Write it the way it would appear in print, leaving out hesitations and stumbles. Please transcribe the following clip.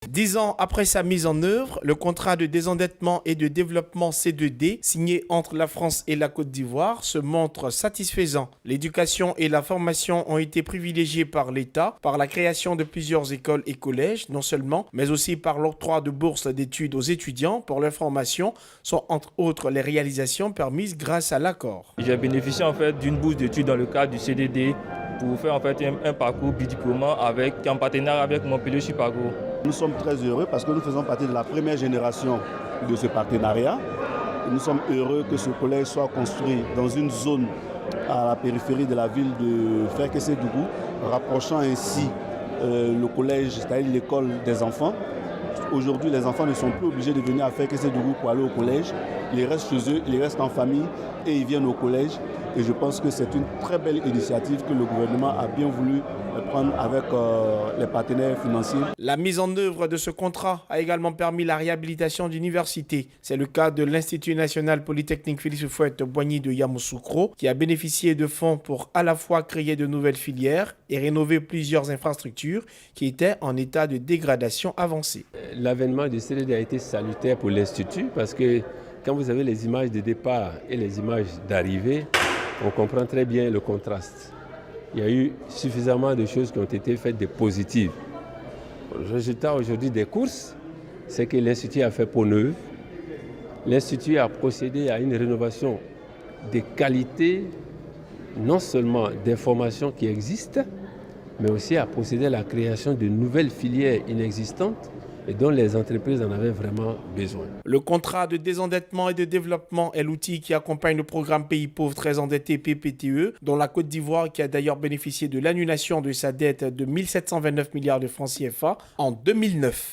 10 ans après sa mise en œuvre, le contrat de désendettement et de développement C2D, signé entre la France et la Côte d'Ivoire, se montre satisfaisant. L'éducation et la formation ont été privilégiées par l'État, par la création de plusieurs écoles et collèges, non seulement, mais aussi par l'octroi de bourses d'études aux étudiants pour leur formation, sont entre autres les réalisations permises grâce à l'accord. J'ai bénéficié en fait d'une bourse d'études dans le cadre du CDD pour faire en fait un parcours bidiplômant en partenariat avec Montpellier Chipago. Nous sommes très heureux parce que nous faisons partie de la première génération de ce partenariat. Et nous sommes heureux que ce collège soit construit dans une zone à la périphérie de la ville de Ferkessédougou, rapprochant ainsi le collège, c'est-à-dire l'école des enfants. Aujourd'hui, les enfants ne sont plus obligés de venir à Ferkessédougou pour aller au collège. Ils restent chez eux, ils restent en famille et ils viennent au collège. Et je pense que c'est une très belle initiative que le gouvernement a bien voulu prendre avec les partenaires financiers. La mise en œuvre de ce contrat a également permis la réhabilitation d'universités. C'est le cas de l'Institut national polytechnique Félix Houphouët-Boigny de Yamoussoukro, qui a bénéficié de fonds pour à la fois créer de nouvelles filières et rénover plusieurs infrastructures qui étaient en état de dégradation avancée. L'avènement du CDD a été salutaire pour l'Institut parce que quand vous avez les images de départ et les images d'arrivée, on comprend très bien le contraste. Il y a eu suffisamment de choses qui ont été faites de positives. Le résultat aujourd'hui des courses, c'est que l'Institut a fait peau neuve. L'Institut a procédé à une rénovation des qualités, non seulement des formations qui existent, mais aussi a procédé à la création de nouvelles filières inexistantes et dont les entreprises en avaient vraiment besoin. Le contrat de désendettement et de développement est l'outil qui accompagne le programme Pays pauvres très endettés PPTE, dont la Côte d'Ivoire qui a d'ailleurs bénéficié de l'annulation de sa dette de 1 729 milliards de francs CFA en 2009.